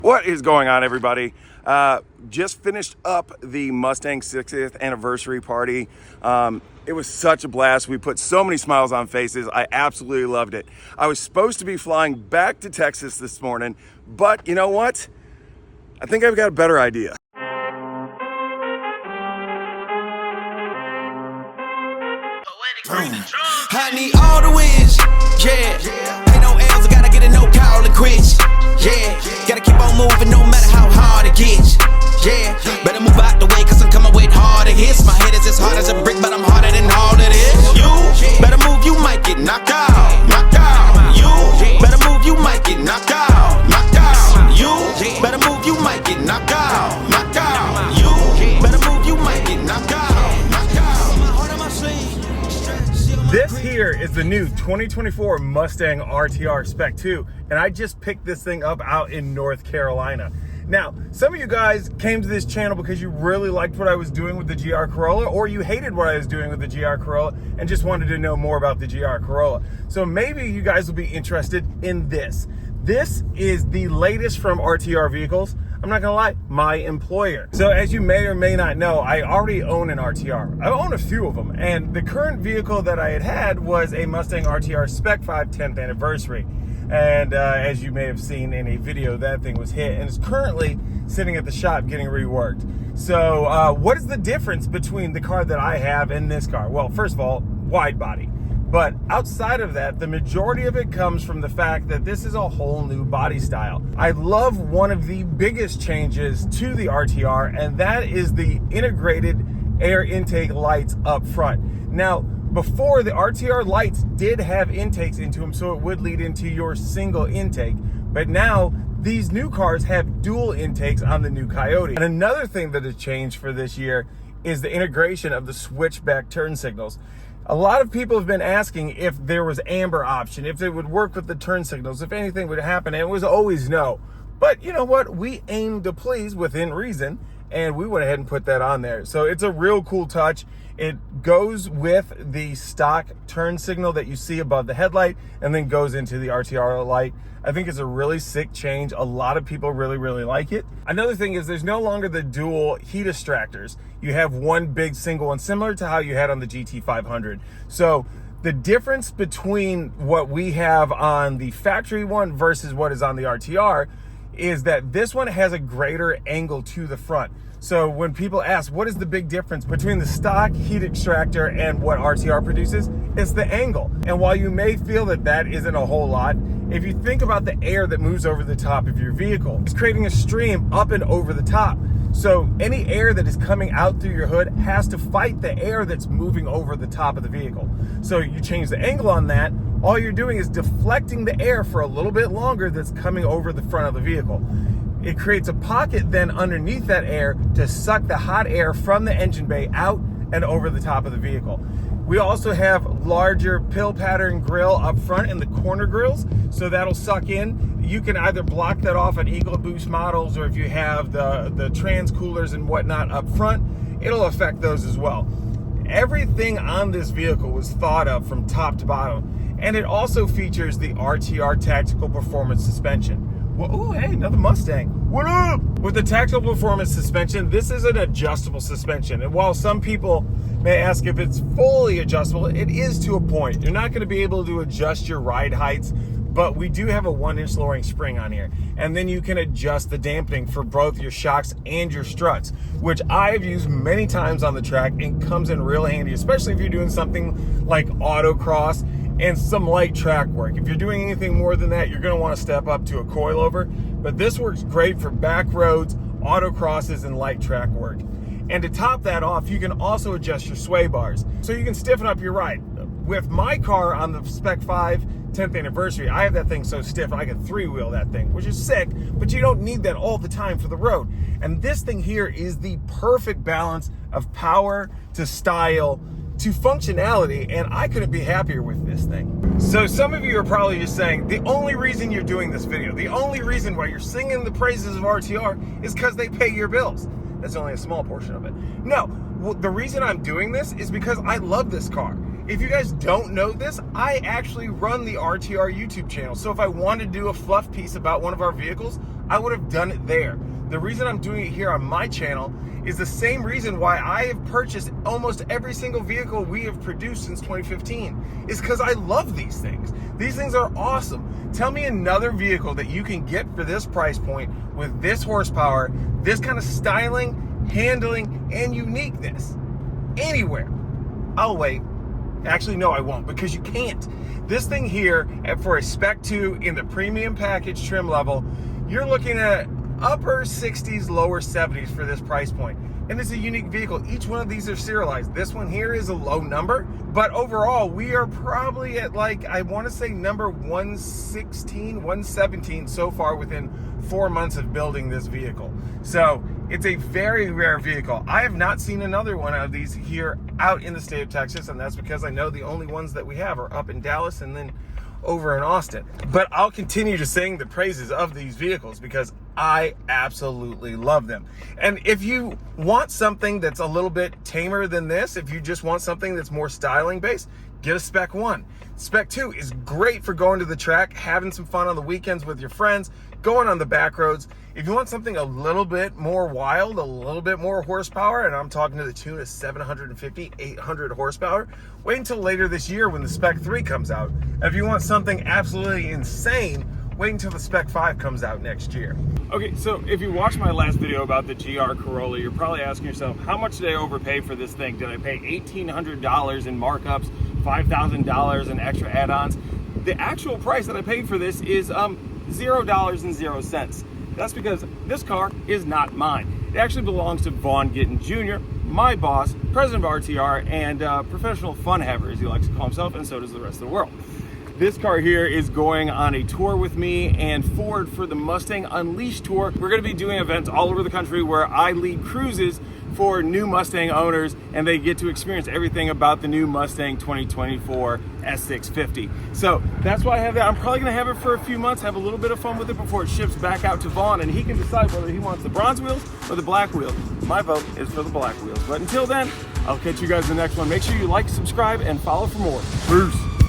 What is going on, everybody? Just finished up the Mustang 60th anniversary party. It was such a blast. We put so many smiles on faces. I absolutely loved it. I was supposed to be flying back to Texas this morning, but you know what? I think I've got a better idea. I need all the wins, yeah. Ain't no L's, I gotta get a no call and quits, yeah. Gotta keep on moving no matter how hard it gets, yeah. Better move out the way, cause I'm coming with harder hits. My head is as hard as a brick, but I'm harder than all of this. You better move, you might get knocked out, knocked out. You better move, you might get knocked out, knocked out. You better move, you might get knocked out, knocked out. You better move, you might get knocked out, knocked out. My heart on my sleeve. This here is the new 2024 Mustang RTR Spec 2, and I just picked this thing up out in North Carolina. Now, some of you guys came to this channel because you really liked what I was doing with the GR Corolla, or you hated what I was doing with the GR Corolla and just wanted to know more about the GR Corolla. So maybe you guys will be interested in this. This is the latest from RTR Vehicles. I'm not gonna lie, my employer. So as you may or may not know, I already own an RTR. I own a few of them, and the current vehicle that I had was a Mustang RTR Spec 5 10th anniversary. And as you may have seen in a video, that thing was hit and is currently sitting at the shop getting reworked. So what is the difference between the car that I have and this car? Well, first of all, wide body. But outside of that, the majority of it comes from the fact that this is a whole new body style. I love one of the biggest changes to the RTR, and that is the integrated air intake lights up front. Now, before, the RTR lights did have intakes into them, so it would lead into your single intake. But now, these new cars have dual intakes on the new Coyote. And another thing that has changed for this year is the integration of the switchback turn signals. A lot of people have been asking if there was amber option, if they would work with the turn signals, if anything would happen, and it was always no. But you know what? We aim to please within reason, and we went ahead and put that on there. So it's a real cool touch. It goes with the stock turn signal that you see above the headlight and then goes into the RTR light. I think it's a really sick change. A lot of people really, really like it. Another thing is there's no longer the dual heat extractors. You have one big single one, similar to how you had on the GT500. So the difference between what we have on the factory one versus what is on the RTR is that this one has a greater angle to the front. So when people ask, what is the big difference between the stock heat extractor and what RTR produces? It's the angle. And while you may feel that that isn't a whole lot, if you think about the air that moves over the top of your vehicle, it's creating a stream up and over the top. So any air that is coming out through your hood has to fight the air that's moving over the top of the vehicle. So you change the angle on that, all you're doing is deflecting the air for a little bit longer that's coming over the front of the vehicle. It creates a pocket then underneath that air to suck the hot air from the engine bay out and over the top of the vehicle. We also have larger pill pattern grill up front in the corner grills, so that'll suck in. You can either block that off on EcoBoost models, or if you have the trans coolers and whatnot up front, it'll affect those as well. Everything on this vehicle was thought of from top to bottom, and it also features the RTR Tactical Performance Suspension. Well, oh, hey, another Mustang. What up? With the Tactical Performance Suspension, this is an adjustable suspension. And while some people may ask if it's fully adjustable, it is to a point. You're not going to be able to adjust your ride heights, but we do have a 1-inch lowering spring on here. And then you can adjust the dampening for both your shocks and your struts, which I have used many times on the track and comes in real handy, especially if you're doing something like autocross and some light track work. If you're doing anything more than that, you're going to want to step up to a coilover, but this works great for back roads, autocrosses, and light track work. And to top that off, you can also adjust your sway bars, so you can stiffen up your ride. With my car on the Spec 5 10th anniversary, I have that thing so stiff I can 3-wheel that thing, which is sick, but you don't need that all the time for the road. And this thing here is the perfect balance of power to style to functionality, and I couldn't be happier with this thing. So some of you are probably just saying, the only reason you're doing this video, the only reason why you're singing the praises of RTR is because they pay your bills. That's only a small portion of it. No, the reason I'm doing this is because I love this car. If you guys don't know this, I actually run the RTR YouTube channel. So if I wanted to do a fluff piece about one of our vehicles, I would have done it there. The reason I'm doing it here on my channel is the same reason why I have purchased almost every single vehicle we have produced since 2015, is because I love these things. These things are awesome. Tell me another vehicle that you can get for this price point with this horsepower, this kind of styling, handling, and uniqueness anywhere. I'll wait. Actually, no, I won't, because you can't. This thing here, for a Spec 2 in the premium package trim level, you're looking at upper 60s, lower 70s for this price point. And it's a unique vehicle. Each one of these are serialized. This one here is a low number, but overall, we are probably at, like, I want to say number 116, 117 so far within 4 months of building this vehicle. So it's a very rare vehicle. I have not seen another one of these here out in the state of Texas, and that's because I know the only ones that we have are up in Dallas and then over in Austin. But I'll continue to sing the praises of these vehicles because I absolutely love them. And if you want something that's a little bit tamer than this, if you just want something that's more styling based, get a Spec 1. Spec 2 is great for going to the track, having some fun on the weekends with your friends, going on the back roads. If you want something a little bit more wild, a little bit more horsepower, and I'm talking to the tune of 750, 800 horsepower, wait until later this year when the Spec 3 comes out. And if you want something absolutely insane, wait until the Spec 5 comes out next year. Okay, so if you watched my last video about the GR Corolla, you're probably asking yourself, how much did I overpay for this thing? Did I pay $1,800 in markups, $5,000 in extra add-ons? The actual price that I paid for this is $0.00. That's because this car is not mine. It actually belongs to Vaughn Gittin Jr., my boss, president of RTR, and professional fun haver, as he likes to call himself, and so does the rest of the world. This car here is going on a tour with me and Ford for the Mustang Unleashed tour. We're going to be doing events all over the country where I lead cruises for new Mustang owners, and they get to experience everything about the new Mustang 2024 S650. So that's why I have that. I'm probably going to have it for a few months, have a little bit of fun with it before it ships back out to Vaughn, and he can decide whether he wants the bronze wheels or the black wheels. My vote is for the black wheels. But until then, I'll catch you guys in the next one. Make sure you like, subscribe, and follow for more. Peace.